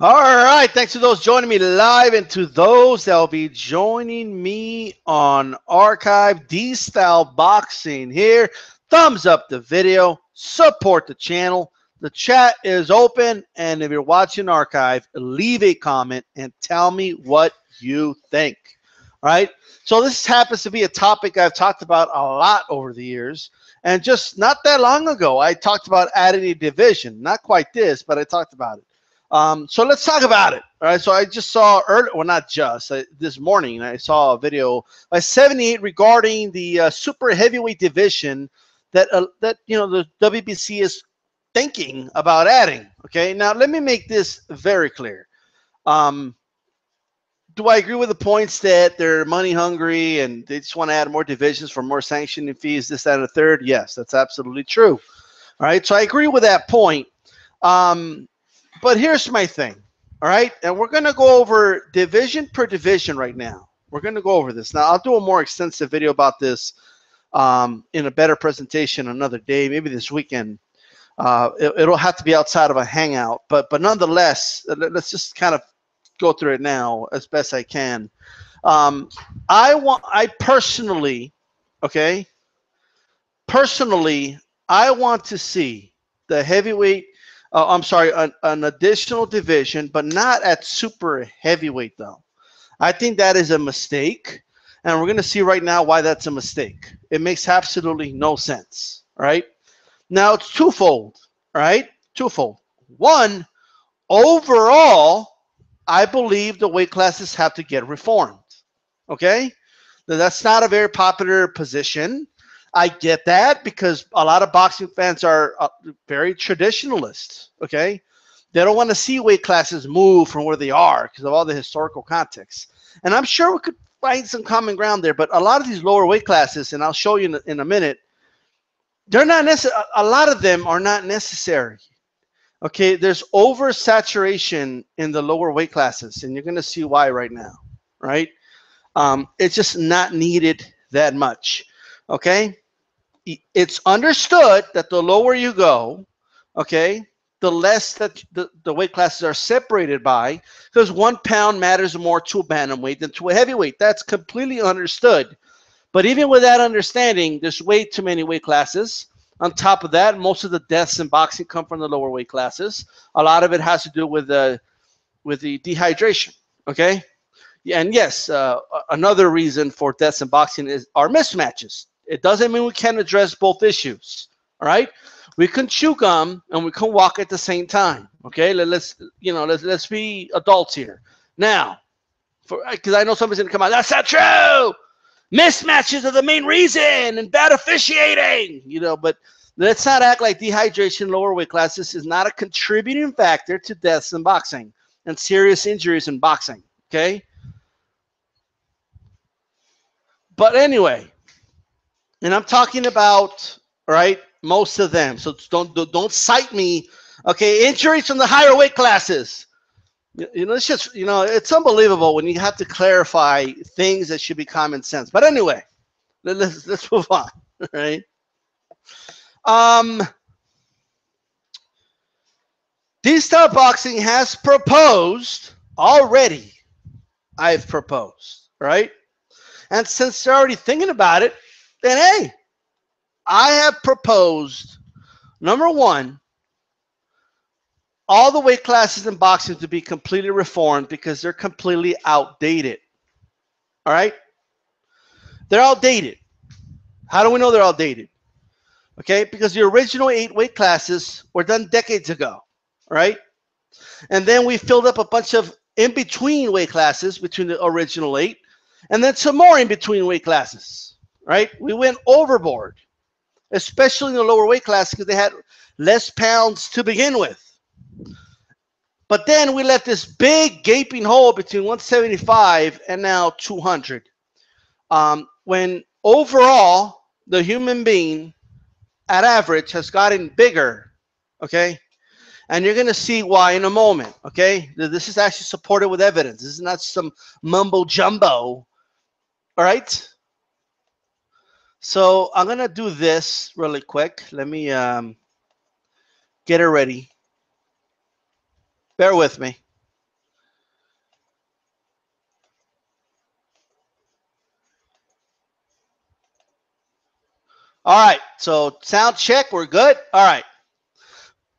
All right. Thanks to those joining me live and to those that will be joining me on archive. D-Style Boxing here. Thumbs up the video. Support the channel. The chat is open. And if you're watching archive, leave a comment and tell me what you think. All right. So this happens to be a topic I've talked about a lot over the years. And just not that long ago, I talked about adding a division. Not quite this, but I talked about it. So let's talk about it. All right. So I just saw early, well, not just this morning. I saw a video by 78 regarding the super heavyweight division that the WBC is thinking about adding. Okay. Now let me make this very clear. Um, do I agree with the points that they're money hungry and they just want to add more divisions for more sanctioning fees, this, that, and the third? Yes, that's absolutely true. All right. So I agree with that point. But here's my thing, all right? And we're going to go over division per division right now. We're going to go over this. Now, I'll do a more extensive video about this in a better presentation another day, maybe this weekend. It'll have to be outside of a hangout. But nonetheless, let's just kind of go through it now as best I can. I personally, okay, I want to see the heavyweight I'm sorry, an additional division, but not at super heavyweight, though. I think that is a mistake, and we're going to see right now why that's a mistake. It makes absolutely no sense, right? Now, it's twofold, right? Twofold. One, overall, I believe the weight classes have to get reformed, okay? Now, that's not a very popular position. I get that because a lot of boxing fans are very traditionalist, okay? They don't want to see weight classes move from where they are because of all the historical context. And I'm sure we could find some common ground there, but a lot of these lower weight classes, and I'll show you in a minute, they're not necessary. A lot of them are not necessary. Okay, there's oversaturation in the lower weight classes, and you're going to see why right now, right? It's just not needed that much, okay? It's understood that the lower you go, okay, the less that the weight classes are separated by, because 1 pound matters more to a bantamweight than to a heavyweight. That's completely understood. But even with that understanding, there's way too many weight classes. On top of that, most of the deaths in boxing come from the lower weight classes. A lot of it has to do with the dehydration, okay? And yes, another reason for deaths in boxing is our mismatches. It doesn't mean we can't address both issues. All right, we can chew gum and we can walk at the same time. Okay, let's be adults here. Now, because I know somebody's gonna come out. That's not true. Mismatches are the main reason, and bad officiating. But let's not act like dehydration, lower weight classes is not a contributing factor to deaths in boxing and serious injuries in boxing. Okay. But anyway, and I'm talking about, right, most of them. So don't cite me. Okay, injuries from the higher weight classes. It's just, it's unbelievable when you have to clarify things that should be common sense. But anyway, let's move on, right? DStyleBoxing has proposed already. I've proposed, right? And since they're already thinking about it, then hey, I have proposed, number one, all the weight classes in boxing to be completely reformed because they're completely outdated. All right? They're outdated. How do we know they're outdated? Okay, because the original 8 weight classes were done decades ago, right? And then we filled up a bunch of in-between weight classes between the original 8, and then some more in-between weight classes, right? We went overboard, especially in the lower weight class because they had less pounds to begin with. But then we left this big gaping hole between 175 and now 200. When overall, the human being at average has gotten bigger, okay? And you're going to see why in a moment, okay? This is actually supported with evidence. This is not some mumbo jumbo, all right? So I'm going to do this really quick. Let me get it ready. Bear with me. All right. So sound check. We're good. All right.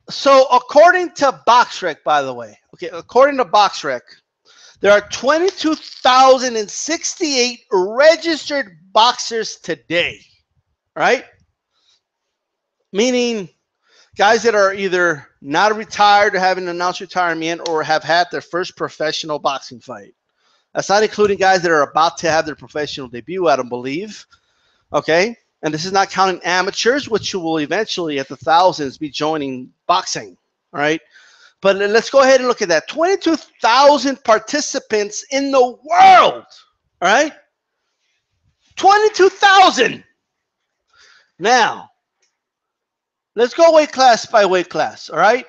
So according to BoxRec, by the way, okay, according to BoxRec, there are 22,068 registered boxers today, right? Meaning guys that are either not retired or haven't announced retirement or have had their first professional boxing fight. That's not including guys that are about to have their professional debut, I don't believe. Okay? And this is not counting amateurs, which will eventually, at the thousands, be joining boxing. All right? But let's go ahead and look at that. 22,000 participants in the world. All right? 22,000. Now, let's go weight class by weight class. All right?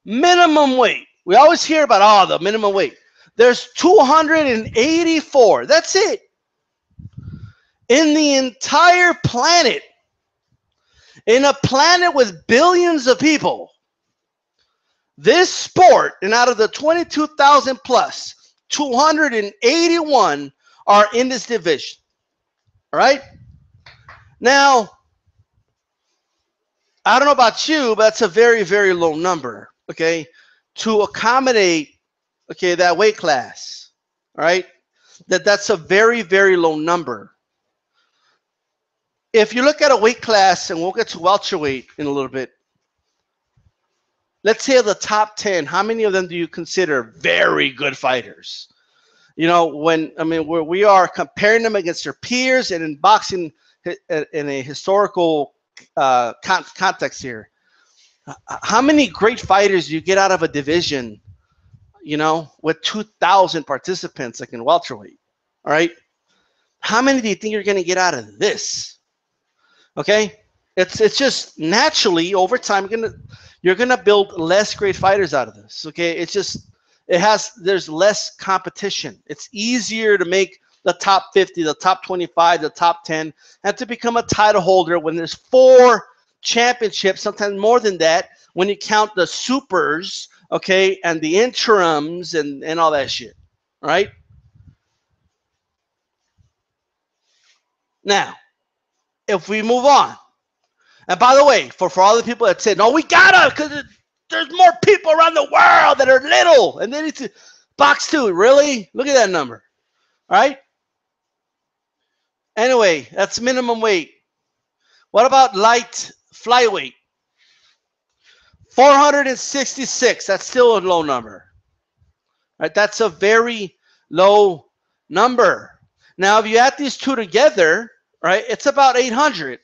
Minimum weight. We always hear about, the minimum weight. There's 284. That's it. In the entire planet. In a planet with billions of people. This sport, and out of the 22,000 plus, 281 are in this division. All right? Now, I don't know about you, but that's a very, very low number, okay, to accommodate, okay, that weight class. All right? That's a very, very low number. If you look at a weight class, and we'll get to welterweight in a little bit, let's say of the top 10, how many of them do you consider very good fighters? You know, where we are comparing them against their peers, and in boxing, in a historical context here, how many great fighters do you get out of a division, you know, with 2,000 participants like in welterweight? All right? How many do you think you're going to get out of this? Okay? It's just naturally over time you're gonna build less great fighters out of this. Okay, there's less competition. It's easier to make the top 50, the top 25, the top 10, and to become a title holder when there's 4 championships, sometimes more than that, when you count the supers, okay, and the interims and all that shit. All right. Now, if we move on. And by the way, for all the people that said, no, we gotta, because there's more people around the world that are little, and they need to box too. Really? Look at that number. All right? Anyway, that's minimum weight. What about light flyweight? 466. That's still a low number. All right? That's a very low number. Now, if you add these two together, right, it's about 800.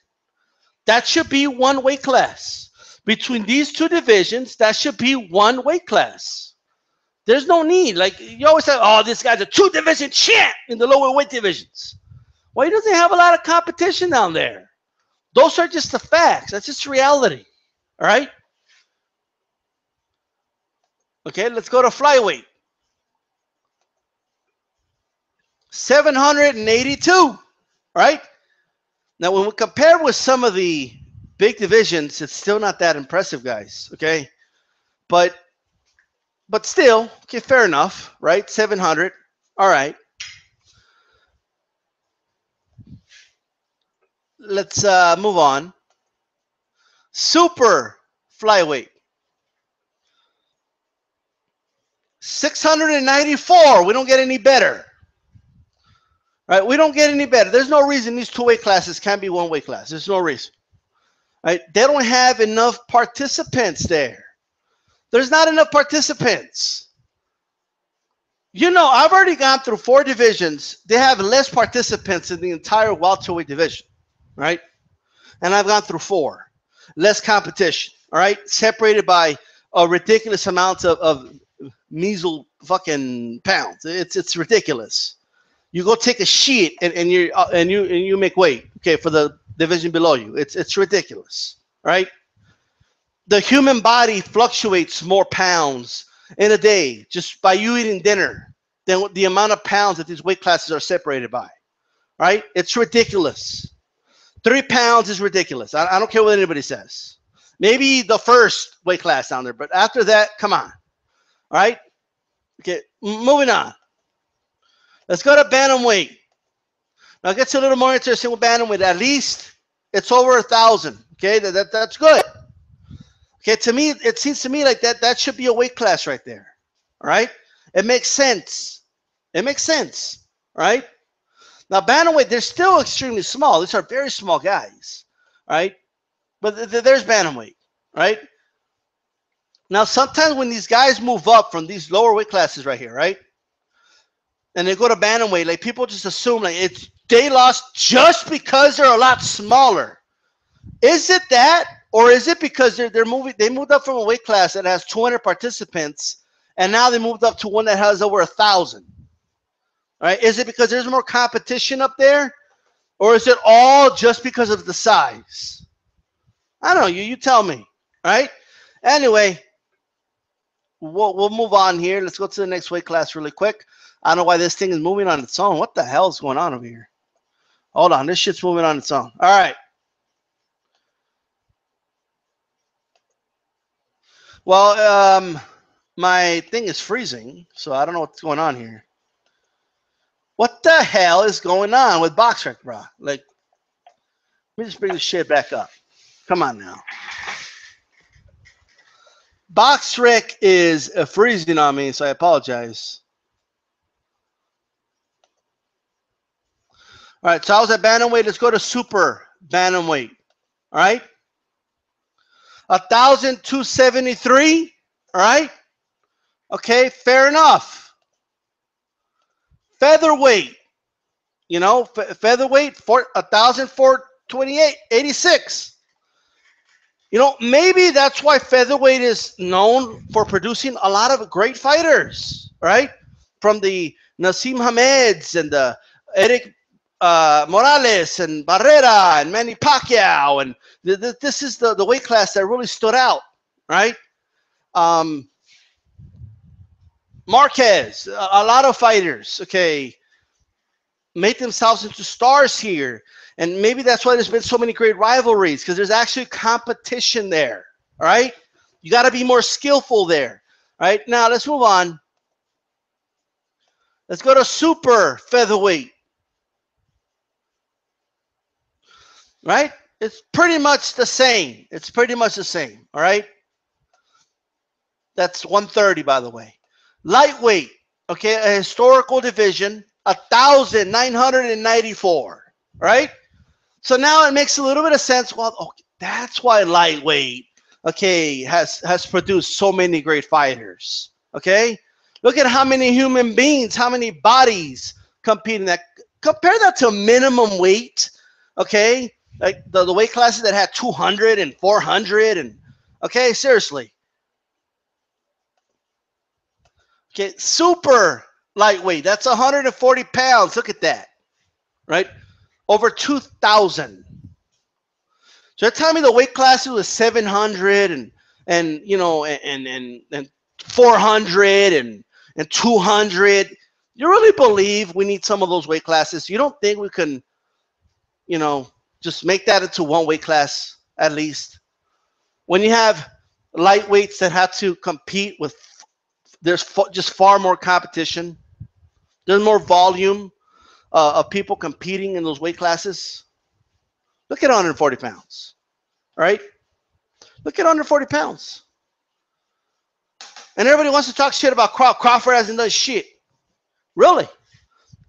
That should be one weight class. Between these two divisions, that should be one weight class. There's no need. Like, you always say, oh, this guy's a 2-division champ in the lower weight divisions. Well, he doesn't have a lot of competition down there. Those are just the facts. That's just reality. All right? Okay, let's go to flyweight. 782. All right? Now, when we compare with some of the big divisions, it's still not that impressive, guys, okay? But still, okay, fair enough, right? 700, all right. Let's move on. Super flyweight. 694, we don't get any better. Right, we don't get any better. There's no reason these two weight classes can't be one weight class. There's no reason. Right? They don't have enough participants there. There's not enough participants. You know, I've already gone through 4 divisions. They have less participants in the entire welterweight division, right? And I've gone through 4. Less competition, all right? Separated by a ridiculous amount of measly fucking pounds. It's ridiculous. You go take a shit and you make weight, okay, for the division below you. It's ridiculous, right? The human body fluctuates more pounds in a day just by you eating dinner than the amount of pounds that these weight classes are separated by, right? It's ridiculous. 3 pounds is ridiculous. I don't care what anybody says. Maybe the first weight class down there, but after that, come on, all right? Okay, moving on. Let's go to bantamweight. Now it gets a little more interesting with bantamweight. At least It's over 1,000. Okay, that's good. Okay, to me, it seems to me like that should be a weight class right there. All right, it makes sense. It makes sense, right? Now, bantamweight, they're still extremely small. These are very small guys, right? But there's bantamweight, right? Now, sometimes when these guys move up from these lower weight classes right here, right, and they go to bantamweight, like people just assume like they lost just because they're a lot smaller. Is it that, or is it because they moved up from a weight class that has 200 participants, and now they moved up to one that has over 1,000? Right? Is it because there's more competition up there, or is it all just because of the size? I don't know. You tell me. Right? Anyway, we'll move on here. Let's go to the next weight class really quick. I don't know why this thing is moving on its own. What the hell is going on over here? Hold on. This shit's moving on its own. All right. Well, my thing is freezing, so I don't know what's going on here. What the hell is going on with BoxRec, bro? Like, let me just bring this shit back up. Come on now. BoxRec is freezing on me, so I apologize. All right, so I was at bantamweight. Let's go to super bantamweight. All right, 1,273. All right. Okay, fair enough. Featherweight, you know, featherweight, 1,428, 86. You know, maybe that's why featherweight is known for producing a lot of great fighters, right? From the Nassim Hameds and the Eric Morales and Barrera and Manny Pacquiao, and this is the weight class that really stood out, right? Marquez, a lot of fighters, okay, made themselves into stars here. And maybe that's why there's been so many great rivalries, because there's actually competition there, all right? You got to be more skillful there, all right? Now, let's move on. Let's go to super featherweight, right? It's pretty much the same. It's pretty much the same, all right? That's 130, by the way. Lightweight, okay, a historical division, 1,994, right? So now it makes a little bit of sense. Well, okay, that's why lightweight, okay, has produced so many great fighters, okay? Look at how many human beings, how many bodies compete in that. Compare that to minimum weight, okay? Like the weight classes that had 200 and 400 and, okay, seriously. Okay, super lightweight, that's 140 pounds. Look at that, right? Over 2,000. So they're telling me the weight classes was 700 and you know and 400 and 200. You really believe we need some of those weight classes? You don't think we can, you know, just make that into one weight class at least? When you have lightweights that have to compete with, there's just far more competition. There's more volume of people competing in those weight classes. Look at 140 pounds, all right? Look at 140 pounds. And everybody wants to talk shit about Crawford. Crawford hasn't done shit. Really?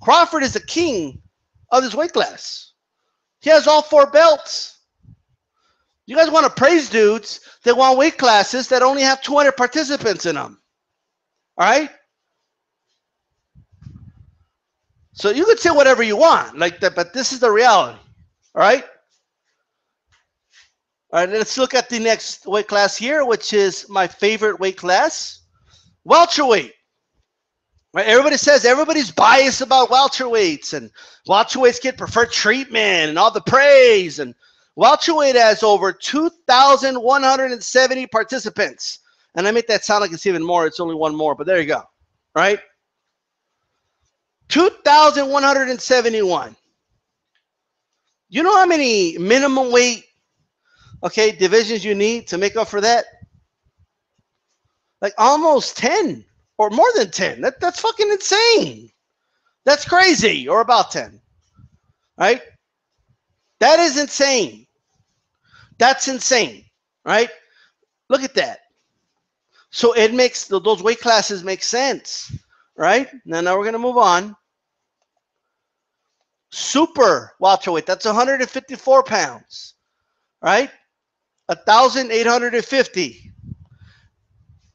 Crawford is the king of this weight class. He has all 4 belts. You guys want to praise dudes that want weight classes that only have 200 participants in them. All right? So you could say whatever you want, like that, but this is the reality. All right? All right, let's look at the next weight class here, which is my favorite weight class, welterweight. Right? Everybody says everybody's biased about welterweights, and welterweights get preferred treatment and all the praise. And welterweight has over 2,170 participants. And I make that sound like it's even more. It's only one more, but there you go. Right? 2,171. You know how many minimum weight, okay, divisions you need to make up for that? Like almost 10 or more than 10. That's fucking insane. That's crazy. Or about 10. Right? That is insane. That's insane, right? Look at that. So it makes those weight classes make sense, right? Now we're gonna move on. Super welterweight, that's 154 pounds, right? 1,850.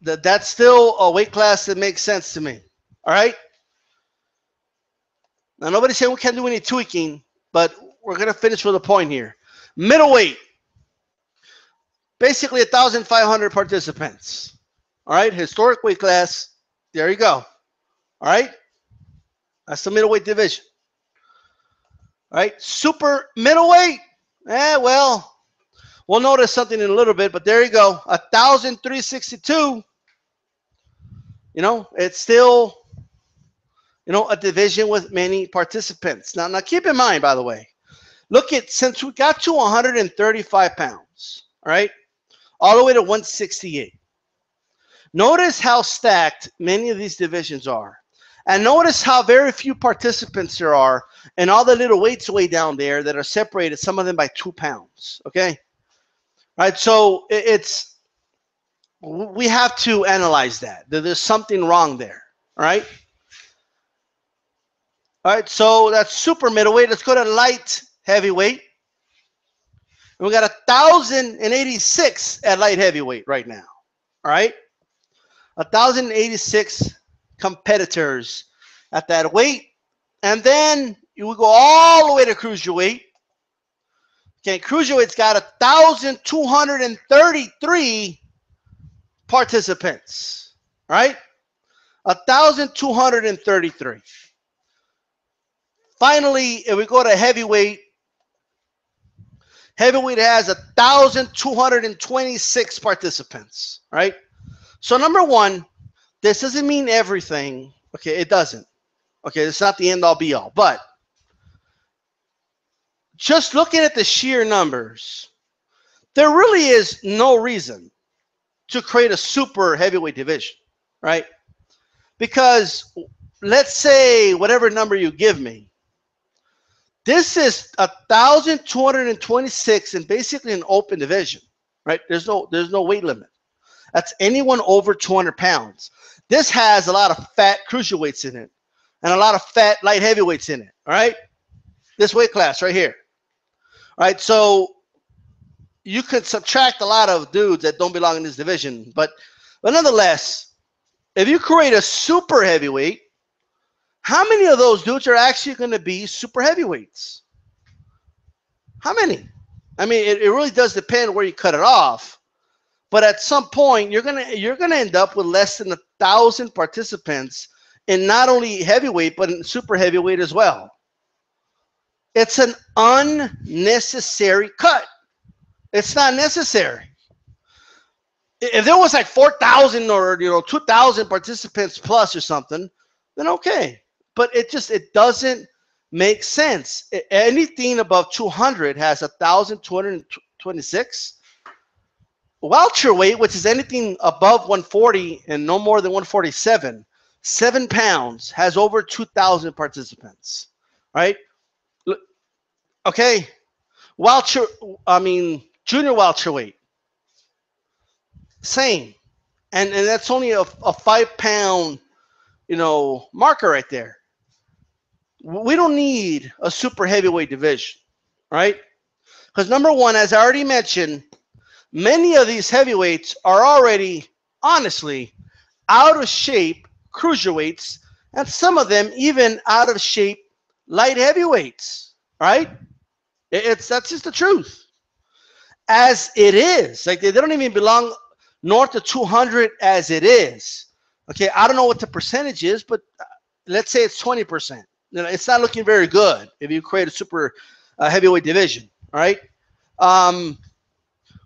That's still a weight class that makes sense to me. All right. Now nobody's saying we can't do any tweaking, but we're gonna finish with a point here. Middleweight, basically 1,500 participants. All right, historic weight class. There you go. All right, that's the middleweight division. All right, super middleweight. Well, we'll notice something in a little bit, but there you go. 1,362. You know, it's still, you know, a division with many participants. Now keep in mind, by the way, look at, since we got to 135 pounds, all right, all the way to 168. Notice how stacked many of these divisions are. And notice how very few participants there are and all the little weights way down there that are separated, some of them by 2 pounds, okay? All right, so we have to analyze that. There's something wrong there, all right? All right, so that's super middleweight. Let's go to light heavyweight. We got 1,086 at light heavyweight right now, all right? 1,086 competitors at that weight. And then you will go all the way to cruiserweight. Okay, cruiserweight's got 1,233 participants, right? 1,233. Finally, if we go to heavyweight, heavyweight has 1,226 participants, right? So number one, this doesn't mean everything. Okay, it doesn't. Okay, it's not the end all be all. But just looking at the sheer numbers, there really is no reason to create a super heavyweight division, right? Because let's say whatever number you give me, this is 1,226 and basically an open division, right? There's no weight limit. That's anyone over 200 pounds. This has a lot of fat cruiserweights in it and a lot of fat light heavyweights in it, all right? This weight class right here. All right, so you could subtract a lot of dudes that don't belong in this division, but nonetheless, if you create a super heavyweight, how many of those dudes are actually going to be super heavyweights? How many? I mean, it really does depend where you cut it off. But at some point, you're gonna end up with less than 1,000 participants in not only heavyweight but in super heavyweight as well. It's an unnecessary cut. It's not necessary. If there was like 4,000 or 2,000 participants plus or something, then okay. But it doesn't make sense. Anything above 200 has 1,226. Welterweight, which is anything above 140 and no more than 147, 7 pounds, has over 2,000 participants, right? Okay, junior welterweight, same, and that's only a 5 pound, marker right there. We don't need a super heavyweight division, right? Because number one, as I already mentioned, many of these heavyweights are already, honestly, out of shape cruiserweights, and some of them even out of shape light heavyweights, right? That's just the truth. As it is, like they don't even belong north of 200 as it is. Okay, I don't know what the percentage is, but let's say it's 20%. It's not looking very good if you create a super heavyweight division, all right?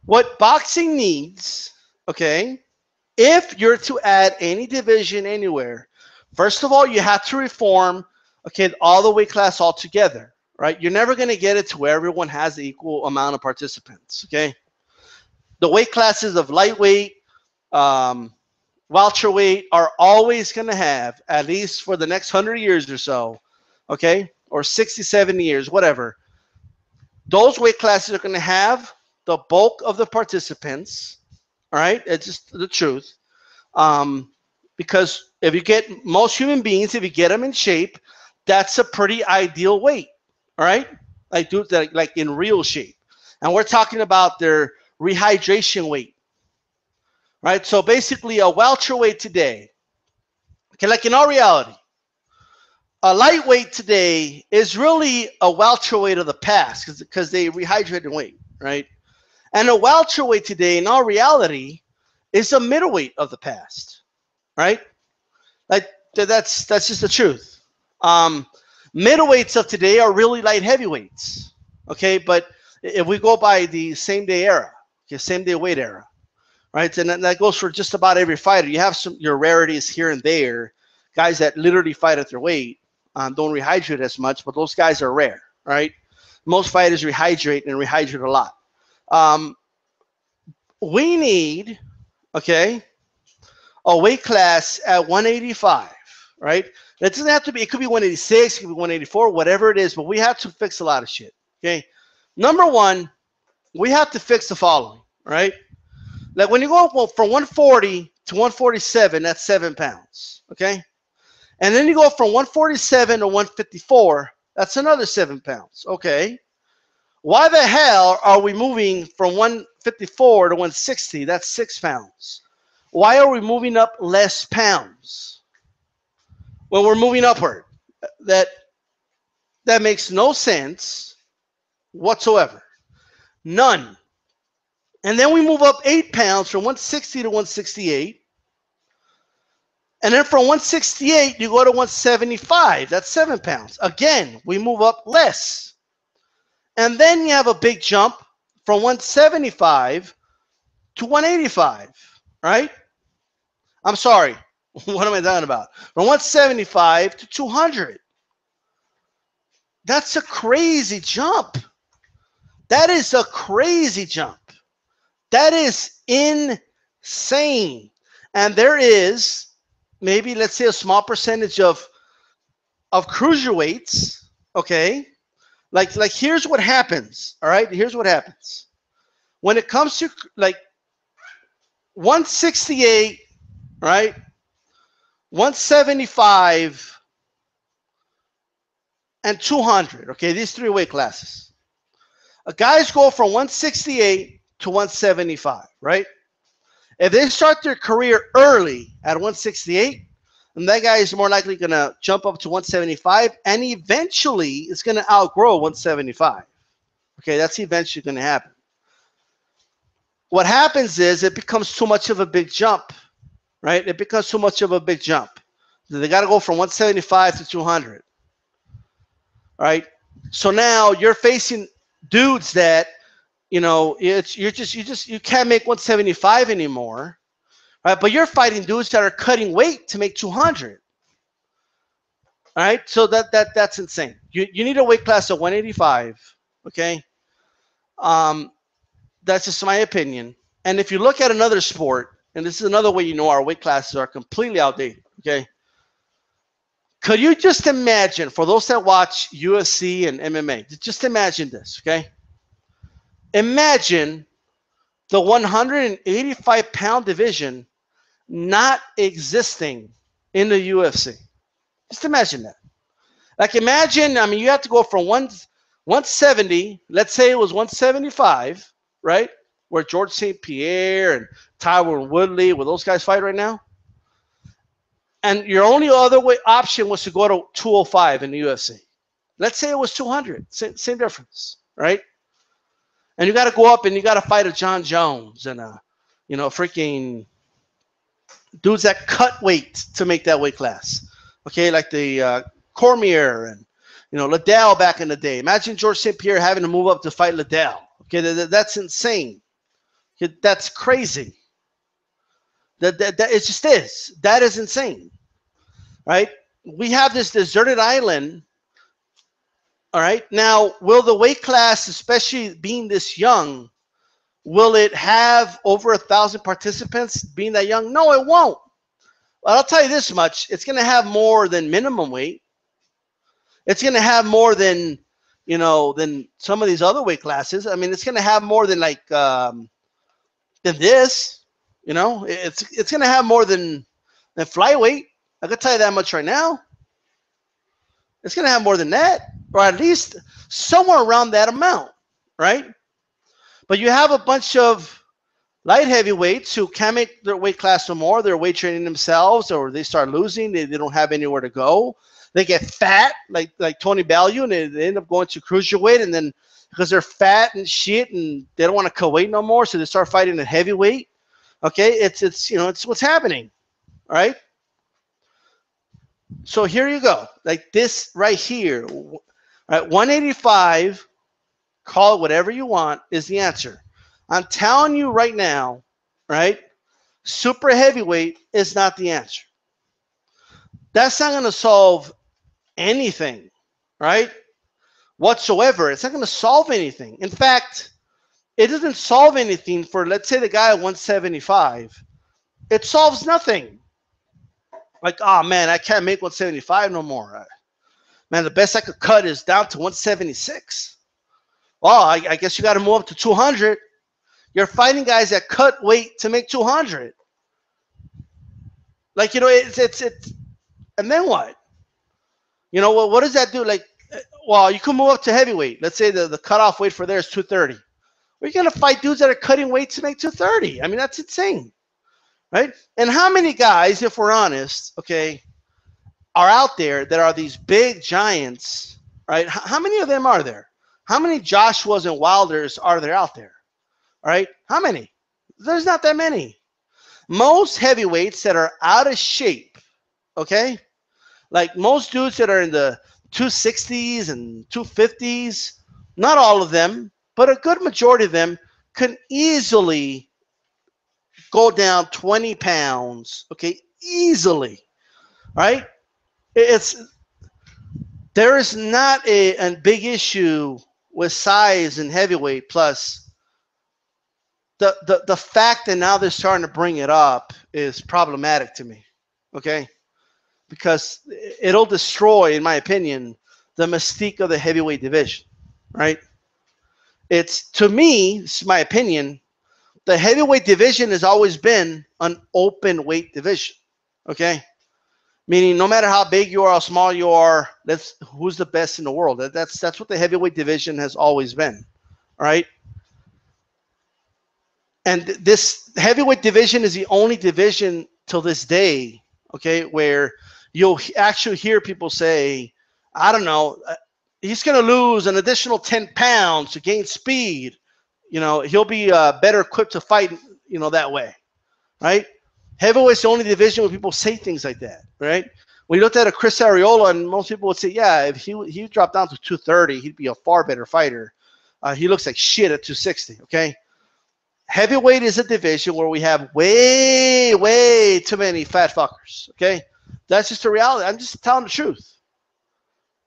What boxing needs, okay, if you're to add any division anywhere, first of all, you have to reform, okay, all the weight class altogether, right? You're never going to get it to where everyone has the equal amount of participants, okay? The weight classes of lightweight, welterweight are always going to have, at least for the next 100 years or so, okay, or 60, 70 years, whatever, those weight classes are going to have the bulk of the participants. All right, it's just the truth. Because if you get most human beings, if you get them in shape, that's a pretty ideal weight. All right, like dudes that like in real shape, and we're talking about their rehydration weight. Right, so basically a welterweight today. Okay, like in all reality, a lightweight today is really a welterweight of the past because they rehydrate and weight, right? And a welterweight today, in all reality, is a middleweight of the past, right? Like that's just the truth. Middleweights of today are really light heavyweights, okay? But if we go by the same day era, okay, same day weight era, right? And that goes for just about every fighter. You have your rarities here and there, guys that literally fight at their weight, don't rehydrate as much, but those guys are rare, right? Most fighters rehydrate and rehydrate a lot. We need, okay, a weight class at 185, right? That doesn't have to be, it could be 186, it could be 184, whatever it is, but we have to fix a lot of shit, okay? Number one, we have to fix the following, right? Like when you go from 140 to 147, that's 7 pounds, okay? And then you go from 147 to 154, that's another 7 pounds, okay? Why the hell are we moving from 154 to 160? That's 6 pounds. Why are we moving up less pounds when we're moving upward? That makes no sense whatsoever. None. And then we move up 8 pounds from 160 to 168. And then from 168, you go to 175. That's 7 pounds. Again, we move up less. And then you have a big jump from 175 to 185, right? I'm sorry. What am I talking about? From 175 to 200. That's a crazy jump. That is a crazy jump. That is insane. And there is maybe, let's say, a small percentage of cruiserweights, okay? Like here's what happens, all right? Here's what happens. When it comes to like 168, right? 175 and 200, okay? These three weight classes. Guys go from 168 to 175, right? If they start their career early at 168, and that guy is more likely going to jump up to 175, and eventually it's going to outgrow 175. Okay, that's eventually going to happen. What happens is it becomes too much of a big jump, right? It becomes too much of a big jump. They got to go from 175 to 200, right? So now you're facing dudes that, you know, you can't make 175 anymore. Right, but you're fighting dudes that are cutting weight to make 200. All right, so that's insane. You need a weight class of 185. Okay, that's just my opinion. And if you look at another sport, and this is another way you know our weight classes are completely outdated. Okay, could you just imagine, for those that watch UFC and MMA, just imagine this. Okay, imagine the 185-pound division not existing in the UFC. Just imagine that. Like imagine, I mean, you have to go from 170, let's say it was 175, right? Where George St. Pierre and Tyron Woodley, where those guys fight right now. And your only other option was to go to 205 in the UFC. Let's say it was 200, same difference, right? And you got to go up and you got to fight a John Jones and a, you know, freaking dudes that cut weight to make that weight class. Okay, like the Cormier and, you know, Liddell back in the day. Imagine George St. Pierre having to move up to fight Liddell. Okay, that's insane. Okay, that's crazy. That it just is. That is insane, right? We have this deserted island. All right. Now, will the weight class, especially being this young, will it have over 1,000 participants being that young? No, it won't. But I'll tell you this much. It's going to have more than minimum weight. It's going to have more than, you know, than some of these other weight classes. I mean, it's going to have more than like than this. You know, it's going to have more than flyweight. I can tell you that much right now. It's going to have more than that, or at least somewhere around that amount, right? But you have a bunch of light heavyweights who can't make their weight class no more. They're weight training themselves, or they start losing. They don't have anywhere to go. They get fat, like Tony Bellew, and they end up going to cruiserweight, and then because they're fat and shit, and they don't want to cut weight no more, so they start fighting at heavyweight. Okay, it's you know, it's what's happening. All right. So here you go, like this right here. All right, 185. Call it whatever you want is the answer. I'm telling you right now, right? Super heavyweight is not the answer. That's not going to solve anything, right? Whatsoever. It's not going to solve anything. In fact, it doesn't solve anything for, let's say, the guy at 175. It solves nothing. Like, oh man, I can't make 175 no more. Man, the best I could cut is down to 176. Well, I guess you got to move up to 200. You're fighting guys that cut weight to make 200. Like, you know, it's and then what? You know, well, what does that do? Like, well, you can move up to heavyweight. Let's say the cutoff weight for there is 230. We're going to fight dudes that are cutting weight to make 230. I mean, that's insane, right? And how many guys, if we're honest, okay, are out there that are these big giants, right? How many of them are there? How many Joshuas and Wilders are there out there? All right, how many? There's not that many. Most heavyweights that are out of shape, okay, like most dudes that are in the 260s and 250s, not all of them, but a good majority of them can easily go down 20 pounds, okay, easily, right? There is not a big issue with size and heavyweight. Plus, the fact that now they're starting to bring it up is problematic to me, okay? Because it'll destroy, in my opinion, the mystique of the heavyweight division, right? It's, to me, it's my opinion, the heavyweight division has always been an open weight division, okay? Meaning no matter how big you are, how small you are, that's who's the best in the world. That's what the heavyweight division has always been, all right? And this heavyweight division is the only division till this day, okay, where you'll actually hear people say, I don't know, he's going to lose an additional 10 pounds to gain speed. You know, he'll be better equipped to fight, you know, that way, right? Heavyweight's the only division where people say things like that, right? When you looked at a Chris Arreola, and most people would say, yeah, if he dropped down to 230, he'd be a far better fighter. He looks like shit at 260, okay? Heavyweight is a division where we have way, way too many fat fuckers, okay? That's just the reality. I'm just telling the truth.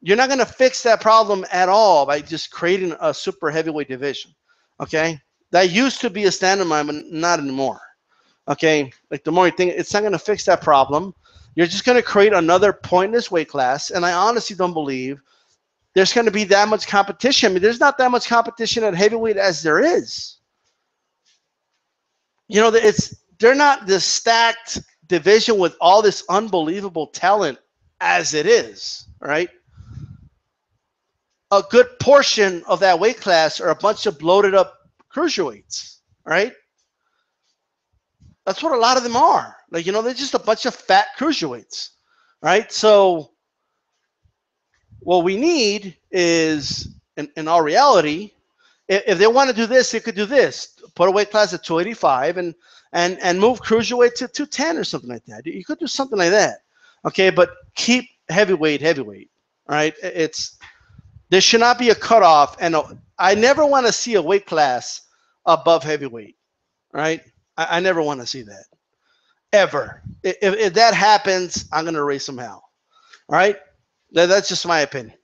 You're not going to fix that problem at all by just creating a super heavyweight division, okay? That used to be a standard mine, but not anymore, okay? Like, the more you think, it's not going to fix that problem. You're just going to create another pointless weight class, and I honestly don't believe there's going to be that much competition. I mean, there's not that much competition at heavyweight as there is. You know, they're not this stacked division with all this unbelievable talent as it is, right? A good portion of that weight class are a bunch of bloated up cruiserweights, right? That's what a lot of them are. Like, you know, they're just a bunch of fat cruiserweights, right? So what we need is, in all reality, if they want to do this, they could do this. Put a weight class at 285 and move cruiserweight to 210 or something like that. You could do something like that, okay? But keep heavyweight, right? There should not be a cutoff, and I never want to see a weight class above heavyweight, right? I never want to see that, ever. If that happens, I'm going to raise some hell, all right? That's just my opinion.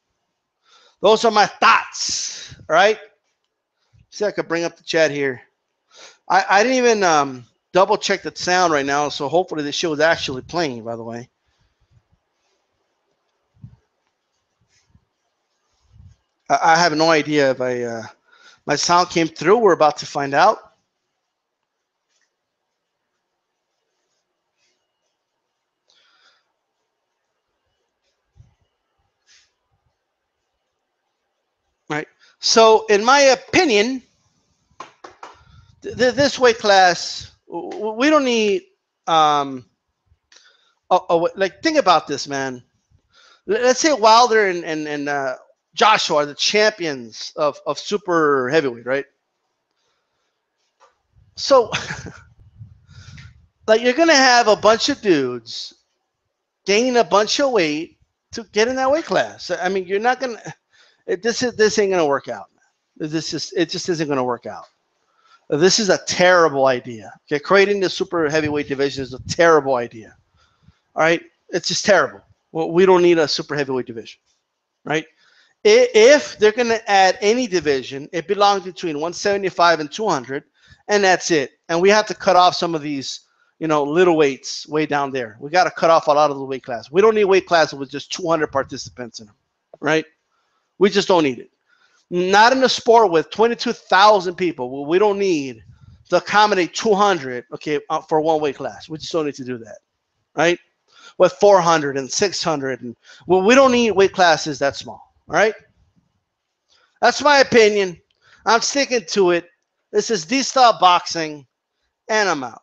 Those are my thoughts, all right? See if I could bring up the chat here. I didn't even double check the sound right now, so hopefully this show is actually playing, by the way. I have no idea if my sound came through. We're about to find out. Right. So, in my opinion, this weight class, we don't need. Um, like, think about this, man. Let's say Wilder and Joshua are the champions of super heavyweight, right? So, like, you're gonna have a bunch of dudes gain a bunch of weight to get in that weight class. I mean, you're not gonna. This ain't gonna work out, man. It just isn't gonna work out. This is a terrible idea. Okay, creating the super heavyweight division is a terrible idea. All right, it's just terrible. Well, we don't need a super heavyweight division, right? If they're going to add any division, it belongs between 175 and 200, and that's it. And we have to cut off some of these, little weights way down there. We got to cut off a lot of the weight class. We don't need weight classes with just 200 participants in them, right? We just don't need it. Not in a sport with 22,000 people. We don't need to accommodate 200, okay, for one weight class. We just don't need to do that, right? With 400 and 600, and we don't need weight classes that small. All right, that's my opinion. I'm sticking to it. This is DStyleBoxing, and I'm out.